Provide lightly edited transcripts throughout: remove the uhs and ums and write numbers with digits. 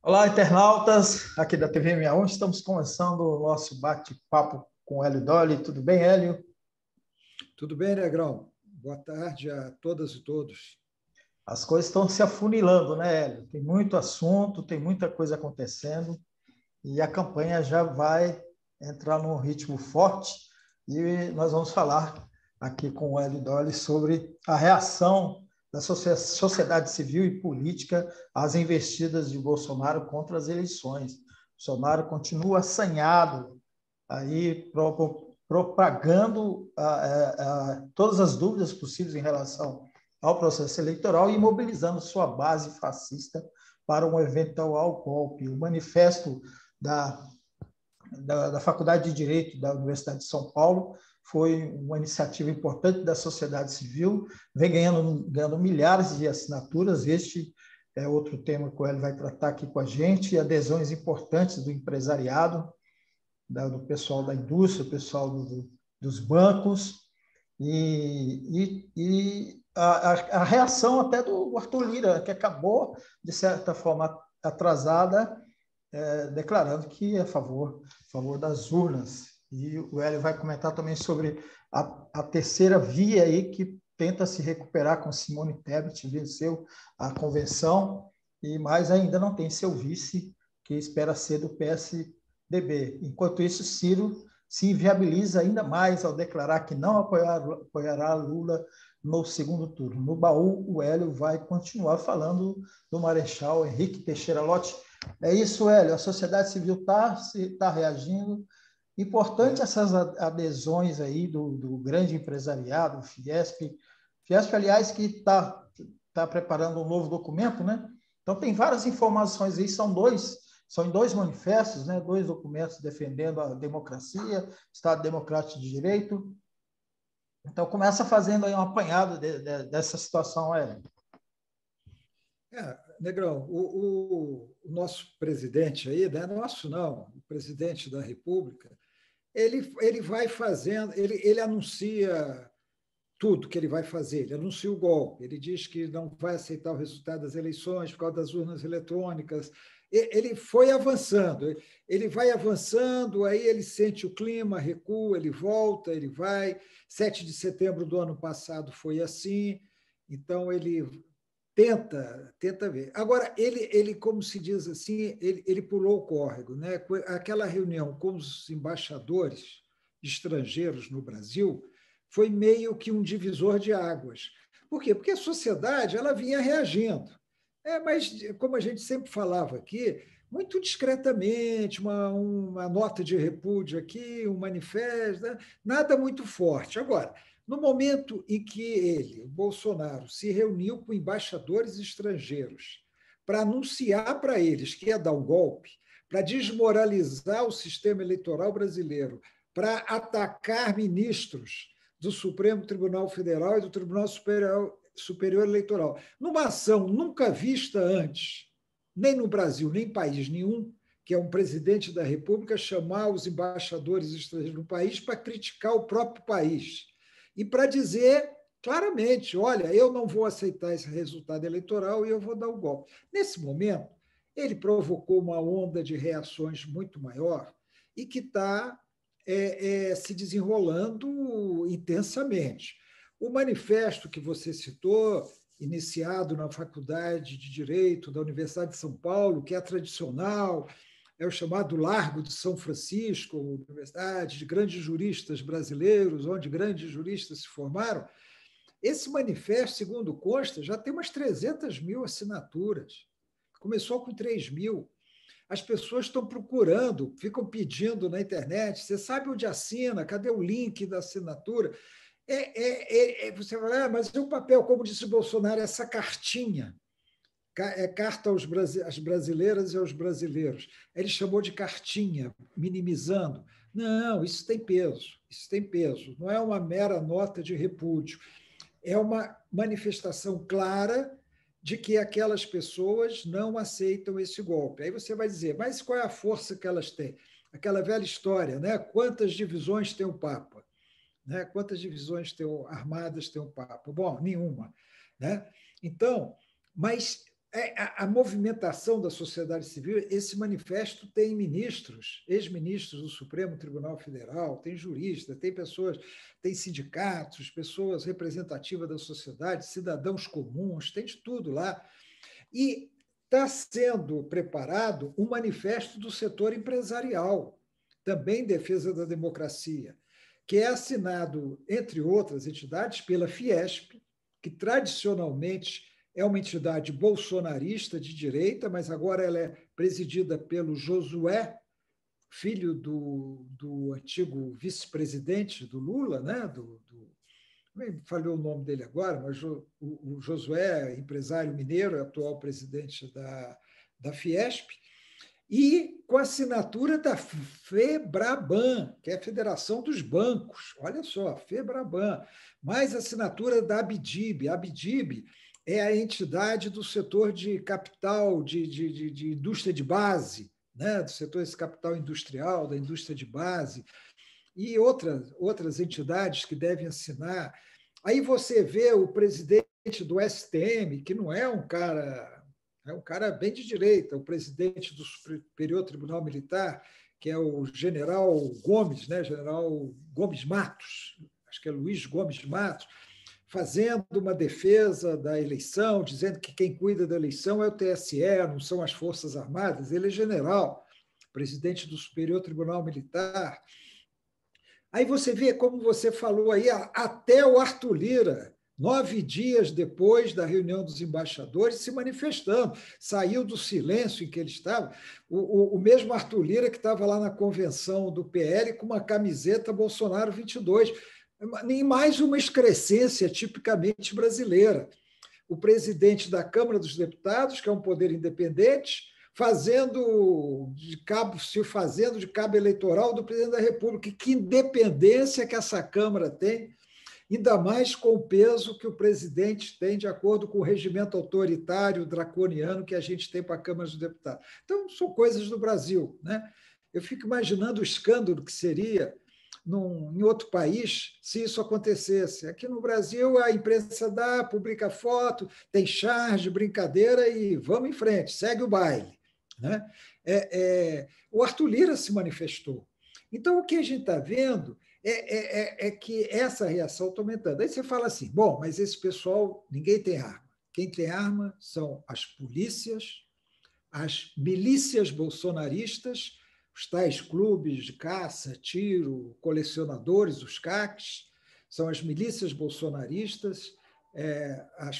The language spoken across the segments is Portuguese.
Olá, internautas, aqui da TV 61, estamos começando o nosso bate-papo com o Hélio Dolly. Tudo bem, Hélio? Tudo bem, Negrão? Boa tarde a todas e todos. As coisas estão se afunilando, né, Hélio? Tem muito assunto, tem muita coisa acontecendo e a campanha já vai entrar num ritmo forte e nós vamos falar aqui com o Hélio Dolly sobre a reação da sociedade civil e política às investidas de Bolsonaro contra as eleições. Bolsonaro continua assanhado aí propagando todas as dúvidas possíveis em relação ao processo eleitoral e mobilizando sua base fascista para um eventual golpe. O manifesto da Faculdade de Direito da Universidade de São Paulo foi uma iniciativa importante da sociedade civil, vem ganhando milhares de assinaturas. Este é outro tema que o Hélio vai tratar aqui com a gente, adesões importantes do empresariado, do pessoal da indústria, do pessoal dos bancos, e a reação até do Arthur Lira, que acabou, de certa forma, atrasada, declarando que é a favor das urnas. E o Hélio vai comentar também sobre a terceira via aí, que tenta se recuperar com Simone Tebet, venceu a convenção, mas ainda não tem seu vice, que espera ser do PSDB. Enquanto isso, Ciro se inviabiliza ainda mais ao declarar que não apoiará Lula no segundo turno. No baú, o Hélio vai continuar falando do Marechal Henrique Teixeira Lott. É isso, Hélio, a sociedade civil está reagindo. Importante essas adesões aí do grande empresariado, o Fiesp. Fiesp, aliás, que está preparando um novo documento, né? Então, tem várias informações aí, são em dois manifestos, né? Dois documentos defendendo a democracia, Estado Democrático de Direito. Então, começa fazendo aí um apanhado dessa situação, Hélio. Negrão, o nosso presidente aí, não é nosso não, o presidente da República, ele vai fazendo, ele anuncia tudo que ele vai fazer, ele anuncia o golpe, ele diz que não vai aceitar o resultado das eleições por causa das urnas eletrônicas. Ele foi avançando, ele vai avançando, aí ele sente o clima, recua, ele volta, ele vai. 7 de setembro do ano passado foi assim, então ele tenta ver. Agora, ele como se diz assim, ele pulou o córrego, né? Aquela reunião com os embaixadores estrangeiros no Brasil foi meio que um divisor de águas. Por quê? Porque a sociedade ela vinha reagindo. Mas, como a gente sempre falava aqui, muito discretamente, uma nota de repúdio aqui, um manifesto, né? Nada muito forte. Agora, no momento em que ele, o Bolsonaro, se reuniu com embaixadores estrangeiros para anunciar para eles que ia dar um golpe, para desmoralizar o sistema eleitoral brasileiro, para atacar ministros do Supremo Tribunal Federal e do Tribunal Superior Eleitoral, numa ação nunca vista antes, nem no Brasil, nem em país nenhum, que é um presidente da República chamar os embaixadores estrangeiros no país para criticar o próprio país e para dizer claramente, olha, eu não vou aceitar esse resultado eleitoral e eu vou dar o golpe. Nesse momento, ele provocou uma onda de reações muito maior e que está se desenrolando intensamente. O manifesto que você citou, iniciado na Faculdade de Direito da Universidade de São Paulo, que é tradicional, é o chamado Largo de São Francisco, universidade de grandes juristas brasileiros, onde grandes juristas se formaram. Esse manifesto, segundo consta, já tem umas 300 mil assinaturas. Começou com 3 mil. As pessoas estão procurando, ficam pedindo na internet, você sabe onde assina, cadê o link da assinatura? Você fala, mas é um papel, como disse o Bolsonaro, essa cartinha, carta às brasileiras e aos brasileiros. Ele chamou de cartinha, minimizando. Não, isso tem peso, não é uma mera nota de repúdio, é uma manifestação clara de que aquelas pessoas não aceitam esse golpe. Aí você vai dizer, mas qual é a força que elas têm? Aquela velha história, né? Quantas divisões tem o Papa? Né? Quantas divisões armadas tem o Papa? Bom, nenhuma. Né? Então, mas a movimentação da sociedade civil, esse manifesto tem ministros, ex-ministros do Supremo Tribunal Federal, tem juristas, tem pessoas, tem sindicatos, pessoas representativas da sociedade, cidadãos comuns, tem de tudo lá. E está sendo preparado um manifesto do setor empresarial, também em defesa da democracia, que é assinado, entre outras entidades, pela Fiesp, que tradicionalmente é uma entidade bolsonarista de direita, mas agora ela é presidida pelo Josué, filho do antigo vice-presidente do Lula, né? Falhou o nome dele agora, mas o Josué, empresário mineiro, é atual presidente da Fiesp, e com a assinatura da FEBRABAN, que é a Federação dos Bancos, olha só, FEBRABAN, mais a assinatura da ABDIB. A ABDIB é a entidade do setor de capital, de indústria de base, né? Do setor desse capital industrial, da indústria de base, e outras entidades que devem assinar. Aí você vê o presidente do STM, que não é um cara, é um cara bem de direita, o presidente do Superior Tribunal Militar, que é o general Gomes, né? General Gomes Matos, acho que é Luiz Gomes Matos, fazendo uma defesa da eleição, dizendo que quem cuida da eleição é o TSE, não são as Forças Armadas. Ele é general, presidente do Superior Tribunal Militar. Aí você vê, como você falou aí, até o Arthur Lira, 9 dias depois da reunião dos embaixadores, se manifestando, saiu do silêncio em que ele estava. O mesmo Arthur Lira que estava lá na convenção do PL com uma camiseta Bolsonaro 22, em mais uma excrescência tipicamente brasileira. O presidente da Câmara dos Deputados, que é um poder independente, se fazendo de cabo eleitoral do presidente da República. Que independência que essa Câmara tem, ainda mais com o peso que o presidente tem de acordo com o regimento autoritário, draconiano que a gente tem para a Câmara dos Deputados. Então, são coisas do Brasil, né? Eu fico imaginando o escândalo que seria em outro país se isso acontecesse. Aqui no Brasil, a imprensa publica foto, tem charge, brincadeira e vamos em frente, segue o baile, né? O Arthur Lira se manifestou. Então, o que a gente está vendo é que essa reação está aumentando. Aí você fala assim, bom, mas esse pessoal, ninguém tem arma. Quem tem arma são as polícias, as milícias bolsonaristas, os tais clubes de caça, tiro, colecionadores, os CACs, são as milícias bolsonaristas, as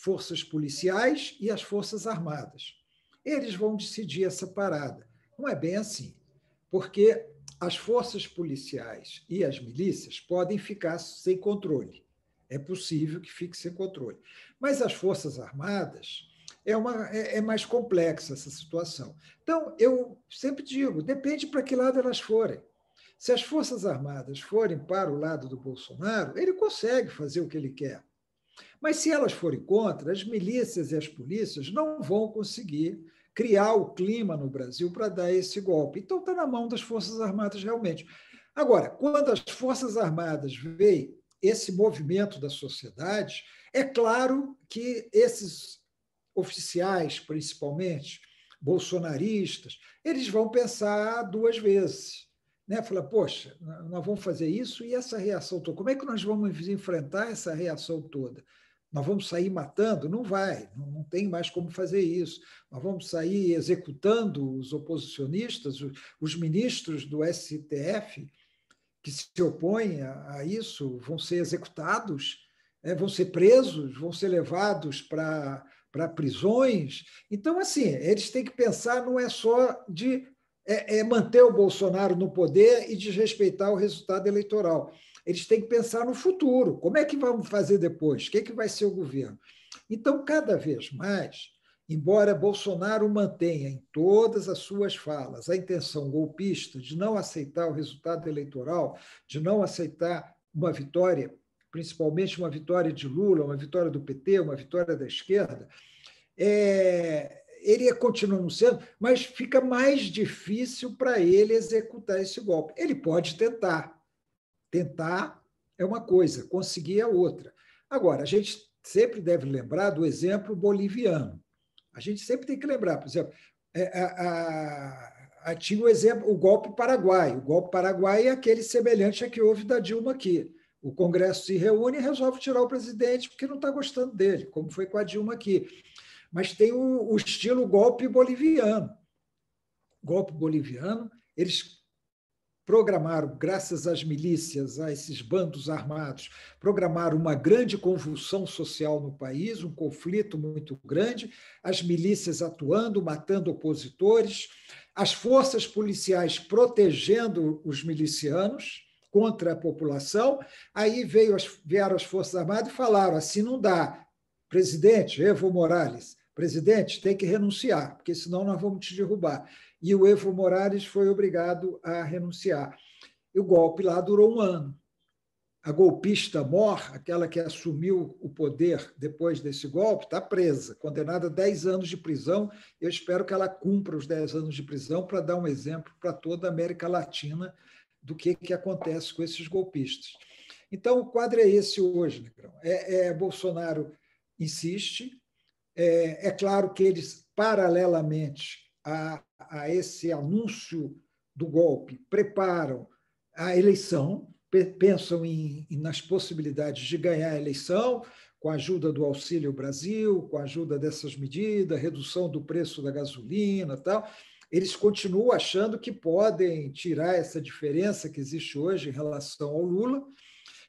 forças policiais e as forças armadas. Eles vão decidir essa parada. Não é bem assim, porque as forças policiais e as milícias podem ficar sem controle. É possível que fique sem controle. Mas as forças armadas, é mais complexa essa situação. Então, eu sempre digo, depende para que lado elas forem. Se as Forças Armadas forem para o lado do Bolsonaro, ele consegue fazer o que ele quer. Mas se elas forem contra, as milícias e as polícias não vão conseguir criar o clima no Brasil para dar esse golpe. Então, está na mão das Forças Armadas realmente. Agora, quando as Forças Armadas veem esse movimento da sociedade, é claro que esses oficiais, principalmente, bolsonaristas, eles vão pensar 2 vezes. Né? Falar, poxa, nós vamos fazer isso e essa reação toda. Como é que nós vamos enfrentar essa reação toda? Nós vamos sair matando? Não vai, não tem mais como fazer isso. Nós vamos sair executando os oposicionistas, os ministros do STF que se opõem a isso vão ser executados, vão ser presos, vão ser levados para prisões. Então, assim, eles têm que pensar, não é só de manter o Bolsonaro no poder e desrespeitar o resultado eleitoral. Eles têm que pensar no futuro. Como é que vamos fazer depois? O que é que vai ser o governo? Então, cada vez mais, embora Bolsonaro mantenha em todas as suas falas a intenção golpista de não aceitar o resultado eleitoral, de não aceitar uma vitória, principalmente uma vitória de Lula, uma vitória do PT, uma vitória da esquerda, ele continua anunciando, mas fica mais difícil para ele executar esse golpe. Ele pode tentar. Tentar é uma coisa, conseguir é outra. Agora, a gente sempre deve lembrar do exemplo boliviano. A gente sempre tem que lembrar, por exemplo, tinha o exemplo, o golpe paraguaio. O golpe paraguaio é aquele semelhante a que houve da Dilma aqui. O Congresso se reúne e resolve tirar o presidente porque não está gostando dele, como foi com a Dilma aqui. Mas tem o estilo golpe boliviano. Golpe boliviano, eles programaram, graças às milícias, a esses bandos armados, programaram uma grande convulsão social no país, um conflito muito grande, as milícias atuando, matando opositores, as forças policiais protegendo os milicianos contra a população. Aí vieram as Forças Armadas e falaram: assim não dá, presidente Evo Morales, presidente, tem que renunciar, porque senão nós vamos te derrubar. E o Evo Morales foi obrigado a renunciar. E o golpe lá durou 1 ano. A golpista Mor, aquela que assumiu o poder depois desse golpe, está presa, condenada a 10 anos de prisão. Eu espero que ela cumpra os 10 anos de prisão para dar um exemplo para toda a América Latina do que acontece com esses golpistas. Então, o quadro é esse hoje, Negrão. Bolsonaro insiste. É claro que eles, paralelamente a esse anúncio do golpe, preparam a eleição, pensam nas possibilidades de ganhar a eleição, com a ajuda do Auxílio Brasil, com a ajuda dessas medidas, redução do preço da gasolina e tal. Eles continuam achando que podem tirar essa diferença que existe hoje em relação ao Lula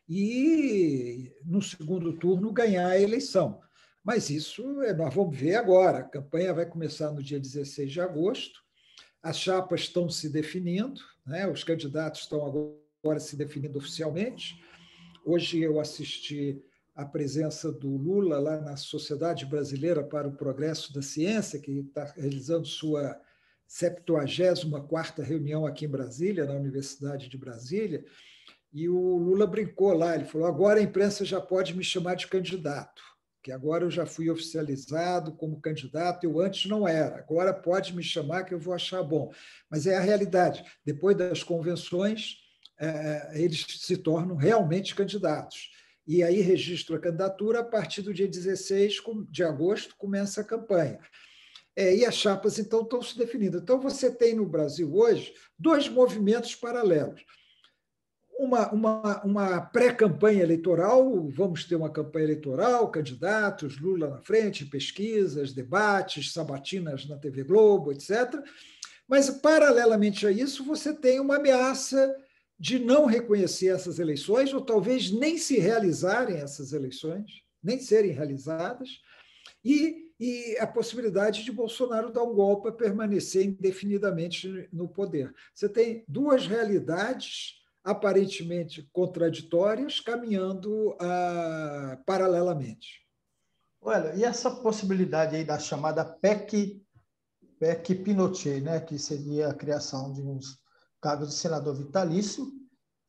e, no segundo turno, ganhar a eleição. Mas isso nós vamos ver agora. A campanha vai começar no dia 16 de agosto, as chapas estão se definindo, né? Os candidatos estão agora se definindo oficialmente. Hoje eu assisti à presença do Lula lá na Sociedade Brasileira para o Progresso da Ciência, que está realizando sua 74ª reunião aqui em Brasília, na Universidade de Brasília, e o Lula brincou lá, ele falou: agora a imprensa já pode me chamar de candidato, que agora eu já fui oficializado como candidato, eu antes não era, agora pode me chamar que eu vou achar bom. Mas é a realidade, depois das convenções, eles se tornam realmente candidatos. E aí registra a candidatura, a partir do dia 16 de agosto começa a campanha. E as chapas, então, estão se definindo. Então, você tem no Brasil hoje 2 movimentos paralelos. Uma pré-campanha eleitoral, vamos ter uma campanha eleitoral, candidatos, Lula na frente, pesquisas, debates, sabatinas na TV Globo, etc. Mas, paralelamente a isso, você tem uma ameaça de não reconhecer essas eleições, ou talvez nem se realizarem essas eleições, nem serem realizadas, e a possibilidade de Bolsonaro dar um golpe para permanecer indefinidamente no poder. Você tem 2 realidades aparentemente contraditórias caminhando paralelamente. Olha, e essa possibilidade aí da chamada PEC Pinochet, né, que seria a criação de uns cargos de senador vitalício,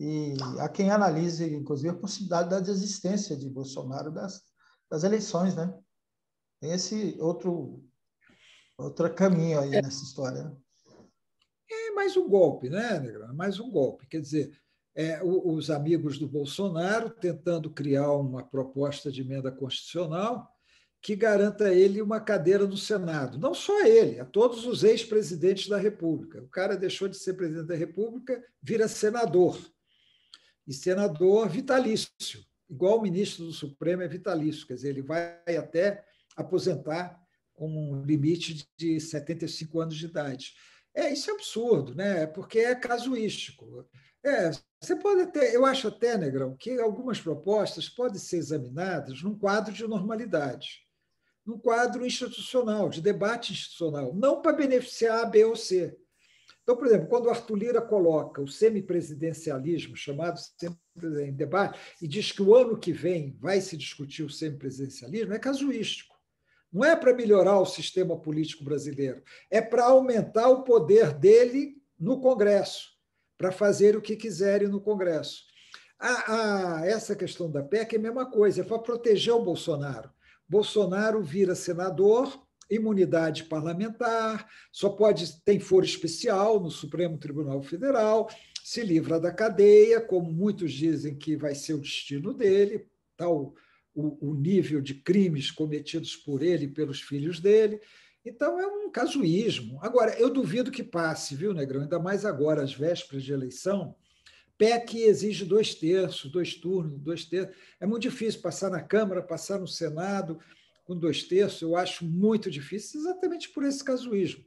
e há quem analise, inclusive, a possibilidade da desistência de Bolsonaro das eleições, né? Tem esse outro caminho aí nessa história, né? É mais um golpe, né, Negrão? É mais um golpe. Quer dizer, os amigos do Bolsonaro tentando criar uma proposta de emenda constitucional que garanta a ele uma cadeira no Senado. Não só ele, a todos os ex-presidentes da República. O cara deixou de ser presidente da República, vira senador. E senador vitalício, igual o ministro do Supremo é vitalício, quer dizer, ele vai até aposentar com um limite de 75 anos de idade. Isso é absurdo, né? Porque é casuístico. Você pode até, eu acho até, Negrão, que algumas propostas podem ser examinadas num quadro de normalidade, num quadro institucional, de debate institucional, não para beneficiar A, B ou C. Então, por exemplo, quando o Arthur Lira coloca o semipresidencialismo, chamado em debate, e diz que o ano que vem vai se discutir o semipresidencialismo, é casuístico. Não é para melhorar o sistema político brasileiro, é para aumentar o poder dele no Congresso, para fazer o que quiserem no Congresso. Essa questão da PEC é a mesma coisa, é para proteger o Bolsonaro. Bolsonaro vira senador, imunidade parlamentar, tem foro especial no Supremo Tribunal Federal, se livra da cadeia, como muitos dizem que vai ser o destino dele, tal o nível de crimes cometidos por ele e pelos filhos dele. Então, é um casuísmo. Agora, eu duvido que passe, viu, Negrão? Ainda mais agora, às vésperas de eleição. PEC exige 2/3, 2 turnos, 2/3. É muito difícil passar na Câmara, passar no Senado com 2/3. Eu acho muito difícil, exatamente por esse casuísmo.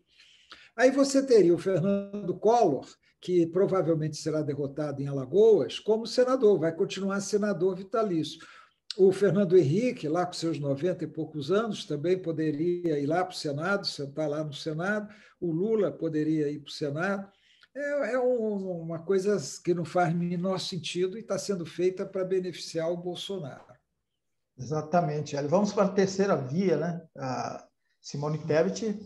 Aí você teria o Fernando Collor, que provavelmente será derrotado em Alagoas, como senador, vai continuar senador vitalício. O Fernando Henrique, lá com seus 90 e poucos anos, também poderia ir lá para o Senado, sentar lá no Senado. O Lula poderia ir para o Senado. É uma coisa que não faz menor sentido e está sendo feita para beneficiar o Bolsonaro. Exatamente. Aí vamos para a terceira via, né? A Simone Tebet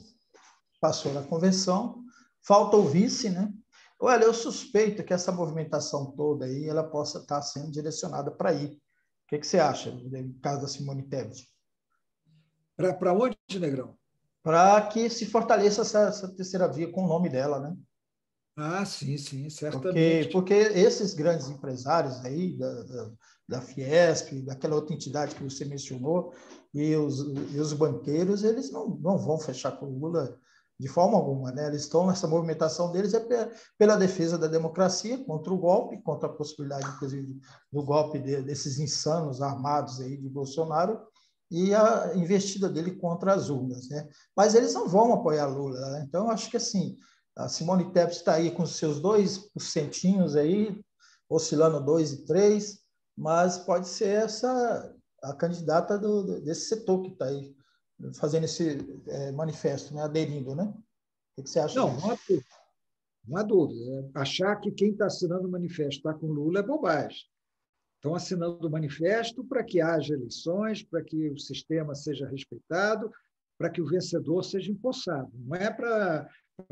passou na convenção, falta o vice, né? Olha, eu suspeito que essa movimentação toda aí ela possa estar sendo direcionada para aí. O que você acha, no caso da Simone Tebet? Para onde, Negrão? Para que se fortaleça essa terceira via com o nome dela, né? Ah, sim, sim, Porque, certamente. porque esses grandes empresários aí, da Fiesp, daquela outra entidade que você mencionou, e os banqueiros, eles não vão fechar com o Lula de forma alguma, né? Eles estão nessa movimentação deles pela defesa da democracia, contra o golpe, contra a possibilidade, inclusive, do golpe desses insanos armados aí de Bolsonaro, e a investida dele contra as urnas, né? Mas eles não vão apoiar Lula, né? Então, eu acho que assim, a Simone Tebet está aí com seus 2% aí, oscilando 2 e 3, mas pode ser essa a candidata desse setor que está aí fazendo esse manifesto, né, aderindo, né? O que você acha Não, disso? não há dúvida. Achar que quem está assinando o manifesto está com Lula é bobagem. Estão assinando o manifesto para que haja eleições, para que o sistema seja respeitado, para que o vencedor seja empossado. Não é para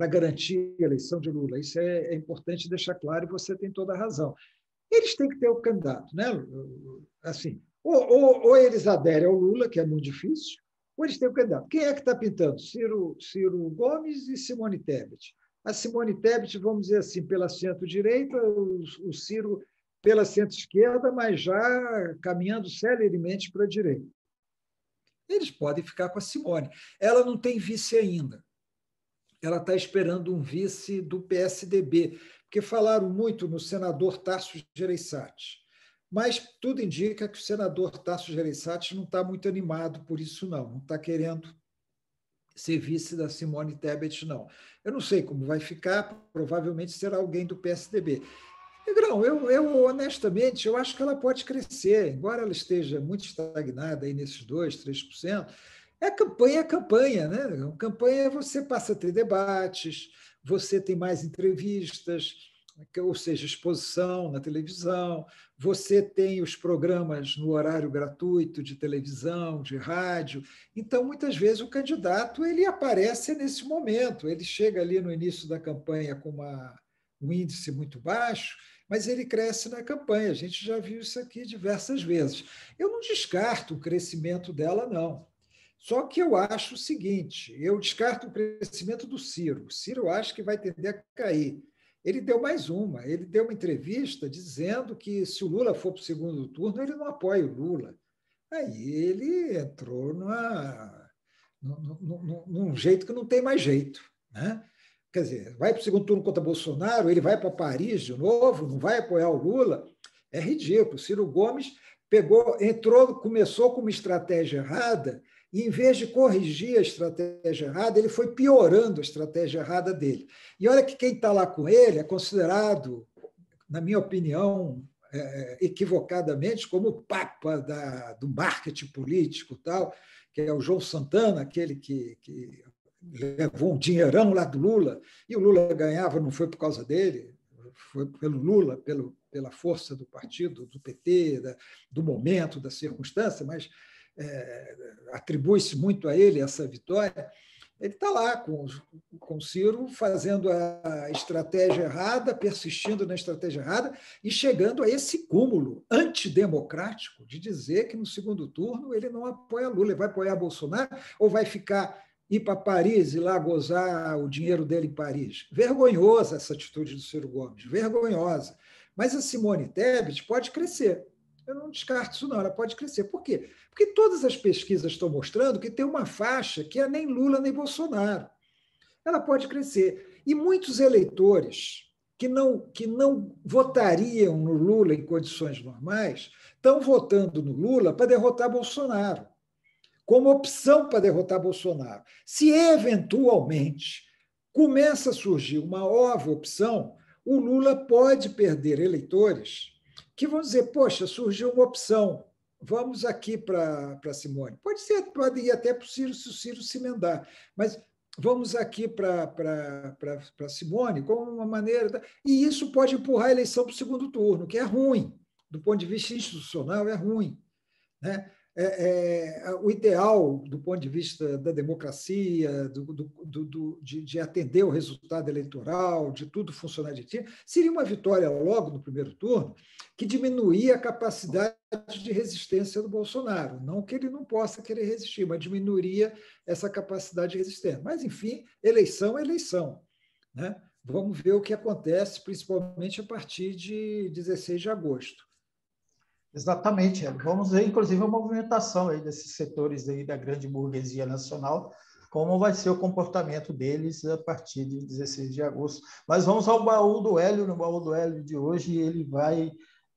garantir a eleição de Lula. Isso é importante deixar claro e você tem toda a razão. Eles têm que ter o candidato, né? Assim, ou eles aderem ao Lula, que é muito difícil, ou eles têm o candidato. Quem é que está pintando? Ciro Gomes e Simone Tebet. A Simone Tebet, vamos dizer assim, pela centro-direita, o Ciro pela centro-esquerda, mas já caminhando celeremente para a direita. Eles podem ficar com a Simone. Ela não tem vice ainda. Ela está esperando um vice do PSDB, porque falaram muito no senador Tasso Gereissati. Mas tudo indica que o senador Tasso Gereissati não está muito animado por isso, não está querendo ser vice da Simone Tebet, não. Eu não sei como vai ficar, provavelmente será alguém do PSDB. Negrão, eu honestamente, eu acho que ela pode crescer, embora ela esteja muito estagnada aí nesses 2%, 3%. É campanha, né? Campanha você passa a ter debates, você tem mais entrevistas, ou seja, exposição na televisão, você tem os programas no horário gratuito de televisão, de rádio. Então, muitas vezes, o candidato ele aparece nesse momento, ele chega ali no início da campanha com um índice muito baixo, mas ele cresce na campanha. A gente já viu isso aqui diversas vezes. Eu não descarto o crescimento dela, não. Só que eu acho o seguinte: eu descarto o crescimento do Ciro. O Ciro eu acho que vai tender a cair. Ele deu mais uma. Ele deu uma entrevista dizendo que se o Lula for para o segundo turno, ele não apoia o Lula. Aí ele entrou num jeito que não tem mais jeito, né? Quer dizer, vai para o segundo turno contra Bolsonaro, ele vai para Paris de novo, não vai apoiar o Lula. É ridículo. Ciro Gomes começou com uma estratégia errada, e em vez de corrigir a estratégia errada, ele foi piorando a estratégia errada dele. E olha que quem está lá com ele é considerado, na minha opinião, equivocadamente, como o papa do marketing político, tal, que é o João Santana, aquele que levou um dinheirão lá do Lula, e o Lula ganhava, não foi por causa dele, foi pelo Lula, pela força do partido, do PT, do momento, da circunstância, mas atribui-se muito a ele essa vitória. Ele está lá com o Ciro fazendo a estratégia errada, persistindo na estratégia errada e chegando a esse cúmulo antidemocrático de dizer que no segundo turno ele não apoia Lula, ele vai apoiar Bolsonaro ou vai ir para Paris e lá gozar o dinheiro dele em Paris. Vergonhosa essa atitude do Ciro Gomes, vergonhosa. Mas a Simone Tebet pode crescer. Eu não descarto isso, não. Ela pode crescer. Por quê? Porque todas as pesquisas estão mostrando que tem uma faixa que é nem Lula nem Bolsonaro. Ela pode crescer. E muitos eleitores que não votariam no Lula em condições normais estão votando no Lula para derrotar Bolsonaro, como opção para derrotar Bolsonaro. Se eventualmente começa a surgir uma nova opção, o Lula pode perder eleitores que vão dizer, poxa, surgiu uma opção, vamos aqui para Simone. Pode ser, pode ir até para o Ciro, se o Ciro se emendar, mas vamos aqui para Simone como uma maneira... E isso pode empurrar a eleição para o segundo turno, que é ruim, do ponto de vista institucional, é ruim, né? O ideal, do ponto de vista da democracia, de atender o resultado eleitoral, de tudo funcionar direitinho, seria uma vitória logo no primeiro turno, que diminuía a capacidade de resistência do Bolsonaro. Não que ele não possa querer resistir, mas diminuiria essa capacidade de resistência. Mas, enfim, eleição é eleição, né? Vamos ver o que acontece, principalmente a partir de 16 de agosto. Exatamente, Hélio. Vamos ver, inclusive, a movimentação aí desses setores aí da grande burguesia nacional, como vai ser o comportamento deles a partir de 16 de agosto. Mas vamos ao baú do Hélio. No baú do Hélio de hoje, ele vai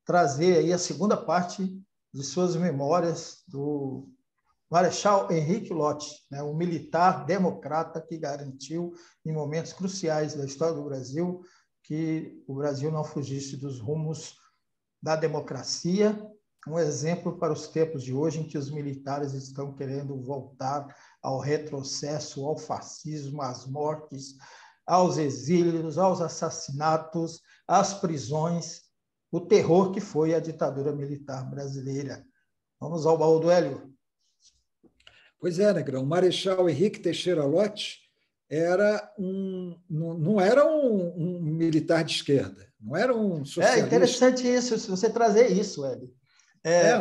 trazer aí a segunda parte de suas memórias do Marechal Henrique Lott, né, um militar democrata que garantiu, em momentos cruciais da história do Brasil, que o Brasil não fugisse dos rumos da democracia, um exemplo para os tempos de hoje em que os militares estão querendo voltar ao retrocesso, ao fascismo, às mortes, aos exílios, aos assassinatos, às prisões, o terror que foi a ditadura militar brasileira. Vamos ao baú do Hélio. Pois é, Negrão, o Marechal Henrique Teixeira Lott não era um militar de esquerda, não era um socialista. É interessante isso, se você trazer isso, Hélio.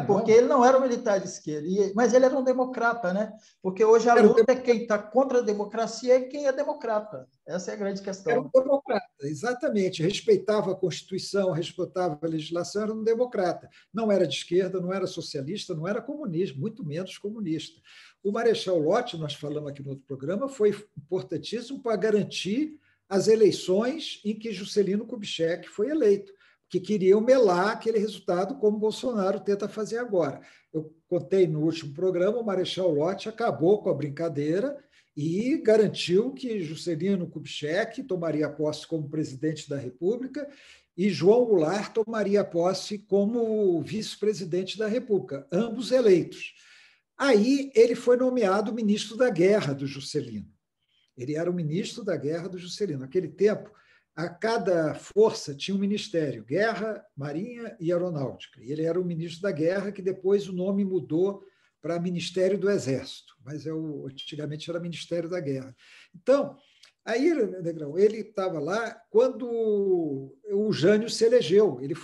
Porque ele não era um militar de esquerda, mas ele era um democrata, né? Porque hoje a luta é quem está contra a democracia e quem é democrata. Essa é a grande questão. Era um democrata, exatamente. Respeitava a Constituição, respeitava a legislação, era um democrata. Não era de esquerda, não era socialista, não era comunista, muito menos comunista. O Marechal Lott, nós falamos aqui no outro programa, foi importantíssimo para garantir as eleições em que Juscelino Kubitschek foi eleito, que queriam melar aquele resultado, como Bolsonaro tenta fazer agora. Eu contei no último programa, o Marechal Lott acabou com a brincadeira e garantiu que Juscelino Kubitschek tomaria posse como presidente da República e João Goulart tomaria posse como vice-presidente da República, ambos eleitos. Aí ele foi nomeado ministro da Guerra do Juscelino. Ele era o ministro da Guerra do Juscelino. Naquele tempo, a cada força tinha um ministério, Guerra, Marinha e Aeronáutica. E ele era o ministro da Guerra, que depois o nome mudou para Ministério do Exército, mas antigamente era Ministério da Guerra. Então, aí, Negrão, ele estava lá quando o Jânio se elegeu. Ele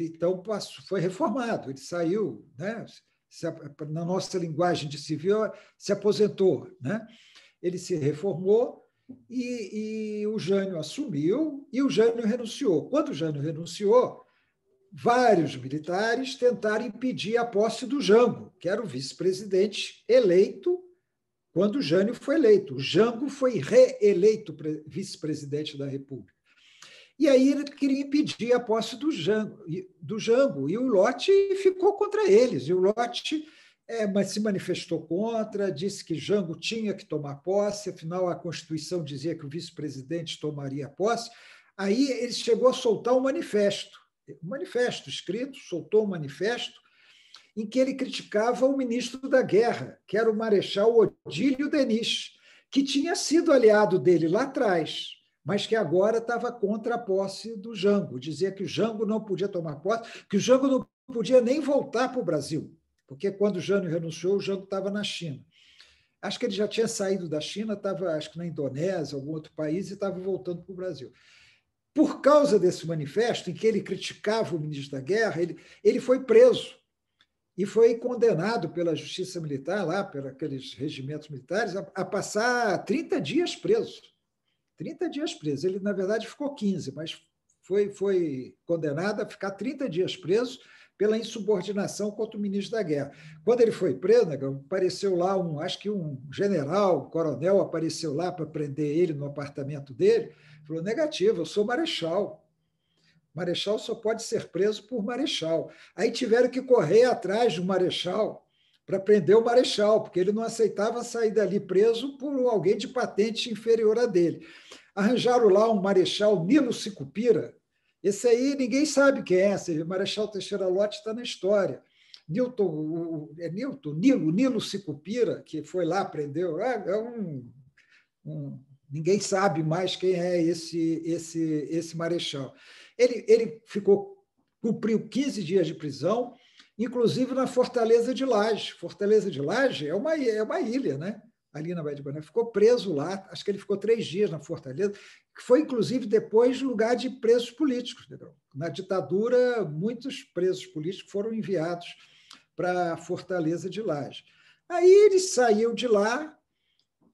então foi reformado, ele saiu, né? Na nossa linguagem de civil, se aposentou, né? Ele se reformou e o Jânio assumiu e o Jânio renunciou. Quando o Jânio renunciou, vários militares tentaram impedir a posse do Jango, que era o vice-presidente eleito quando o Jânio foi eleito. O Jango foi reeleito vice-presidente da República. E aí ele queria impedir a posse do Jango, e o Lott ficou contra eles. E o Lott mas se manifestou contra, disse que Jango tinha que tomar posse, afinal a Constituição dizia que o vice-presidente tomaria posse. Aí ele chegou a soltar um manifesto escrito, soltou um manifesto em que ele criticava o ministro da Guerra, que era o Marechal Odílio Denis, que tinha sido aliado dele lá atrás, mas que agora estava contra a posse do Jango. Dizia que o Jango não podia tomar posse, que o Jango não podia nem voltar para o Brasil, porque quando o Jânio renunciou, o Jango estava na China. Acho que ele já tinha saído da China, estava acho que na Indonésia, algum outro país, e estava voltando para o Brasil. Por causa desse manifesto, em que ele criticava o ministro da Guerra, ele foi preso e foi condenado pela Justiça Militar, lá, pelos aqueles regimentos militares, a passar 30 dias preso. 30 dias preso. Ele, na verdade, ficou 15, mas foi condenado a ficar 30 dias preso pela insubordinação contra o ministro da Guerra. Quando ele foi preso, apareceu lá acho que um general, um coronel, apareceu lá para prender ele no apartamento dele, falou, negativo, eu sou marechal. Marechal só pode ser preso por marechal. Aí tiveram que correr atrás do marechal para prender o marechal, porque ele não aceitava sair dali preso por alguém de patente inferior a dele. Arranjaram lá um marechal, Nilo Sicupira. Esse aí ninguém sabe quem é, o Marechal Teixeira Lott está na história. Nilo Sicupira, que foi lá, prendeu, ninguém sabe mais quem é esse marechal. Ele cumpriu 15 dias de prisão, inclusive na Fortaleza de Laje. Fortaleza de Laje é uma ilha, né? Ali na Baía de Guanabara. Ficou preso lá, acho que ele ficou 3 dias na Fortaleza, que foi, inclusive, depois lugar de presos políticos. Entendeu? Na ditadura, muitos presos políticos foram enviados para a Fortaleza de Laje. Aí ele saiu de lá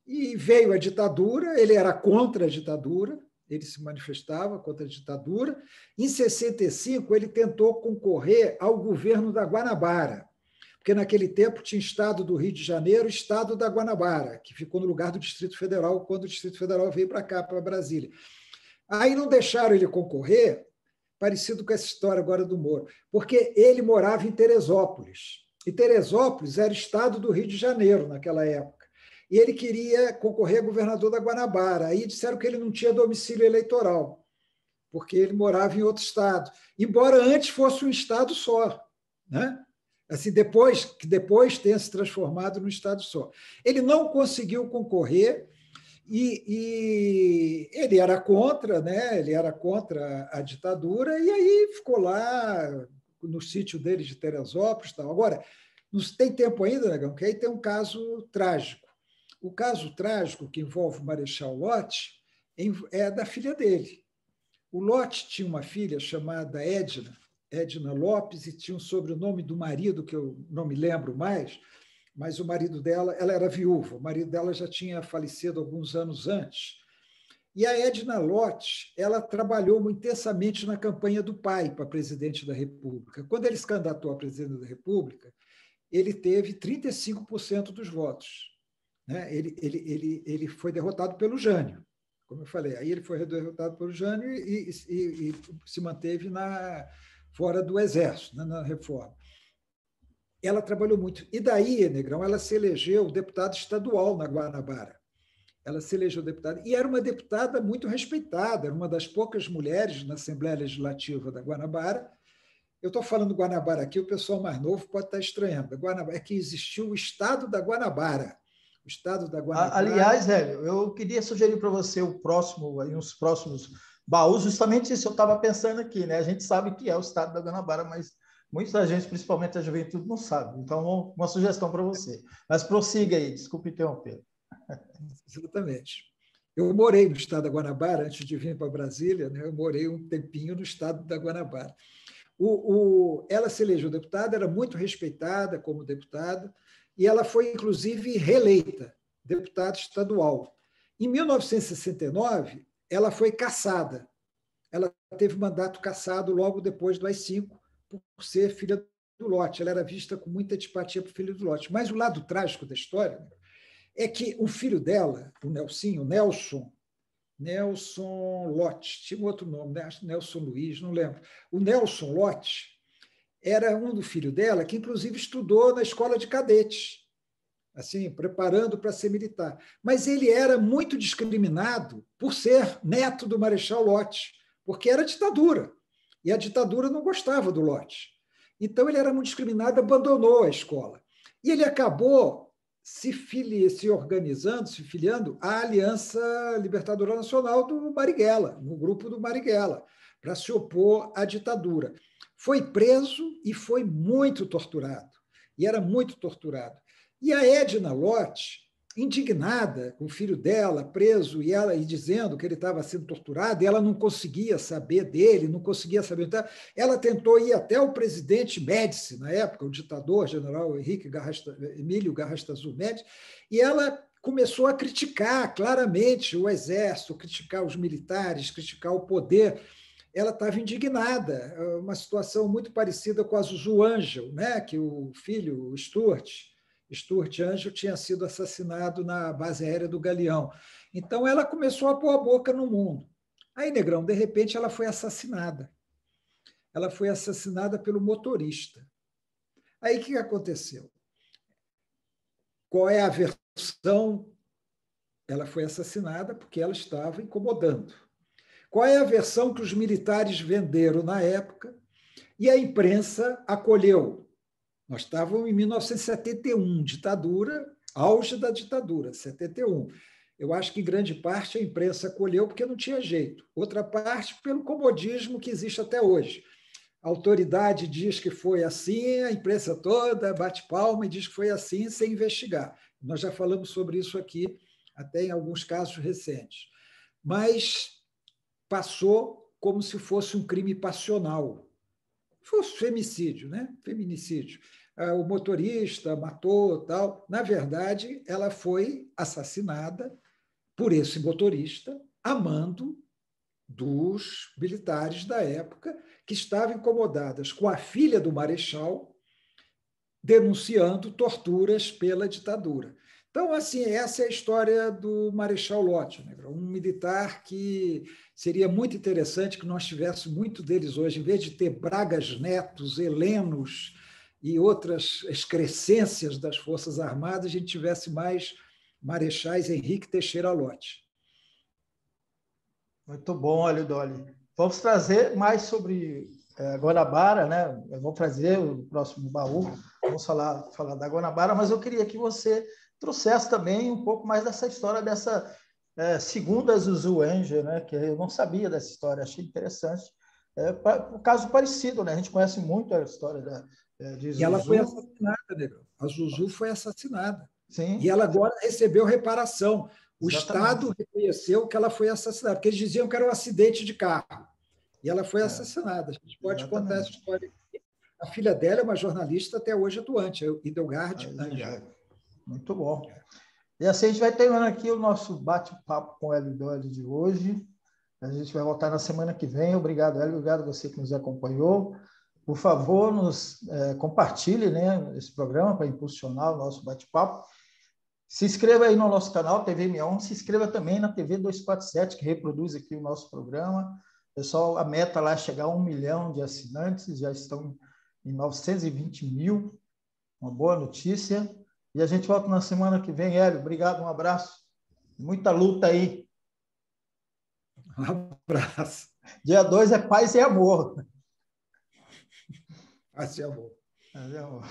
e veio a ditadura, ele era contra a ditadura, ele se manifestava contra a ditadura. Em 65, ele tentou concorrer ao governo da Guanabara, porque naquele tempo tinha Estado do Rio de Janeiro e Estado da Guanabara, que ficou no lugar do Distrito Federal, quando o Distrito Federal veio para cá, para Brasília. Aí não deixaram ele concorrer, parecido com essa história agora do Moro, porque ele morava em Teresópolis. E Teresópolis era Estado do Rio de Janeiro naquela época. E ele queria concorrer a governador da Guanabara. Aí disseram que ele não tinha domicílio eleitoral, porque ele morava em outro estado, embora antes fosse um estado só, né? Assim, depois tenha se transformado num estado só. Ele não conseguiu concorrer e ele era contra, né? Ele era contra a ditadura, e aí ficou lá no sítio dele de Teresópolis. Tal. Agora, não tem tempo ainda, Negão, que aí tem um caso trágico. O caso trágico que envolve o Marechal Lott é da filha dele. O Lott tinha uma filha chamada Edna Lopes, e tinha um sobrenome do marido, que eu não me lembro mais, mas o marido dela, ela era viúva, o marido dela já tinha falecido alguns anos antes. E a Edna Lott, ela trabalhou intensamente na campanha do pai para presidente da República. Quando ele se candidatou a presidente da República, ele teve 35% dos votos. Né? Ele foi derrotado pelo Jânio, como eu falei. Aí ele foi derrotado pelo Jânio e se manteve fora do Exército, na reforma. Ela trabalhou muito. E daí, Negrão, ela se elegeu deputada estadual na Guanabara. Ela se elegeu deputada e era uma deputada muito respeitada, era uma das poucas mulheres na Assembleia Legislativa da Guanabara. Eu estou falando Guanabara aqui, o pessoal mais novo pode estar estranhando. É que existiu o Estado da Guanabara. O Estado da Guanabara. Aliás, Hélio, eu queria sugerir para você uns próximos baús, justamente isso eu estava pensando aqui, né? A gente sabe que é o Estado da Guanabara, mas muita gente, principalmente a juventude, não sabe. Então, uma sugestão para você. Mas prossiga aí, desculpe interromper. Exatamente. Eu morei no Estado da Guanabara antes de vir para Brasília, né? Eu morei um tempinho no Estado da Guanabara. Ela se elegeu deputada, era muito respeitada como deputada, e ela foi, inclusive, reeleita deputada estadual. Em 1969, ela foi cassada. Ela teve mandato cassado logo depois do AI-5, por ser filha do Lott. Ela era vista com muita antipatia para o filho do Lott. Mas o lado trágico da história é que o filho dela, o Nelson Lott, tinha um outro nome, né? Nelson Luiz, não lembro. O Nelson Lott era um do filho dela, que inclusive estudou na escola de cadetes, assim, preparando para ser militar. Mas ele era muito discriminado por ser neto do Marechal Lott, porque era ditadura, e a ditadura não gostava do Lott. Então ele era muito discriminado, abandonou a escola. E ele acabou se organizando, se filiando à Aliança Libertadora Nacional do Marighella, no grupo do Marighella, para se opor à ditadura. Foi preso e foi muito torturado. E era muito torturado. E a Edna Lott, indignada com o filho dela preso e dizendo que ele estava sendo torturado, e ela não conseguia saber dele, não conseguia saber. Então, ela tentou ir até o presidente Médici, na época, o ditador general Emílio Garrastazu Médici, e ela começou a criticar claramente o exército, criticar os militares, criticar o poder ela estava indignada, uma situação muito parecida com a Zuzu Angel, né? Que o filho, o Stuart Angel, tinha sido assassinado na base aérea do Galeão. Então, ela começou a pôr a boca no mundo. Aí, Negrão, de repente, ela foi assassinada. Ela foi assassinada pelo motorista. Aí, o que aconteceu? Qual é a versão? Ela foi assassinada porque ela estava incomodando. Qual é a versão que os militares venderam na época e a imprensa acolheu? Nós estávamos em 1971, ditadura, auge da ditadura, 71. Eu acho que, em grande parte, a imprensa acolheu porque não tinha jeito. Outra parte, pelo comodismo que existe até hoje. A autoridade diz que foi assim, a imprensa toda bate palma e diz que foi assim, sem investigar. Nós já falamos sobre isso aqui, até em alguns casos recentes. Mas passou como se fosse um crime passional. Fosse femicídio, né? Feminicídio. O motorista matou, tal. Na verdade, ela foi assassinada por esse motorista, a mando dos militares da época, que estavam incomodadas com a filha do marechal denunciando torturas pela ditadura. Então, assim, essa é a história do Marechal Lott, né? Um militar que seria muito interessante que nós tivéssemos muito deles hoje, em vez de ter Bragas Netos, Helenos e outras excrescências das Forças Armadas, a gente tivesse mais Marechais Henrique Teixeira Lott. Muito bom, Alidoli. Vamos trazer mais sobre Guanabara, né? Vamos trazer o próximo baú, vamos falar da Guanabara, mas eu queria que você trouxesse também um pouco mais dessa história dessa segunda Zuzu Angel, né? Que eu não sabia dessa história, achei interessante. Um caso parecido, né? A gente conhece muito a história de Zuzu. E ela foi assassinada, Negão. A Zuzu foi assassinada. Sim. E ela agora recebeu reparação. O Exatamente. Estado reconheceu que ela foi assassinada, porque eles diziam que era um acidente de carro. E ela foi assassinada. A gente pode contar essa história. A filha dela é uma jornalista até hoje atuante, Idelgarde Angel. Muito bom. E assim a gente vai terminando aqui o nosso bate-papo com o Hélio Dolly de hoje. A gente vai voltar na semana que vem. Obrigado, Hélio. Obrigado a você que nos acompanhou. Por favor, compartilhe, né, esse programa para impulsionar o nosso bate-papo. Se inscreva aí no nosso canal, TV Mion. Se inscreva também na TV 247, que reproduz aqui o nosso programa. Pessoal, a meta lá é chegar a 1 milhão de assinantes, já estão em 920 mil. Uma boa notícia. E a gente volta na semana que vem. Hélio, obrigado, um abraço. Muita luta aí. Um abraço. Dia 2 é paz e amor. Paz e amor. Paz e amor.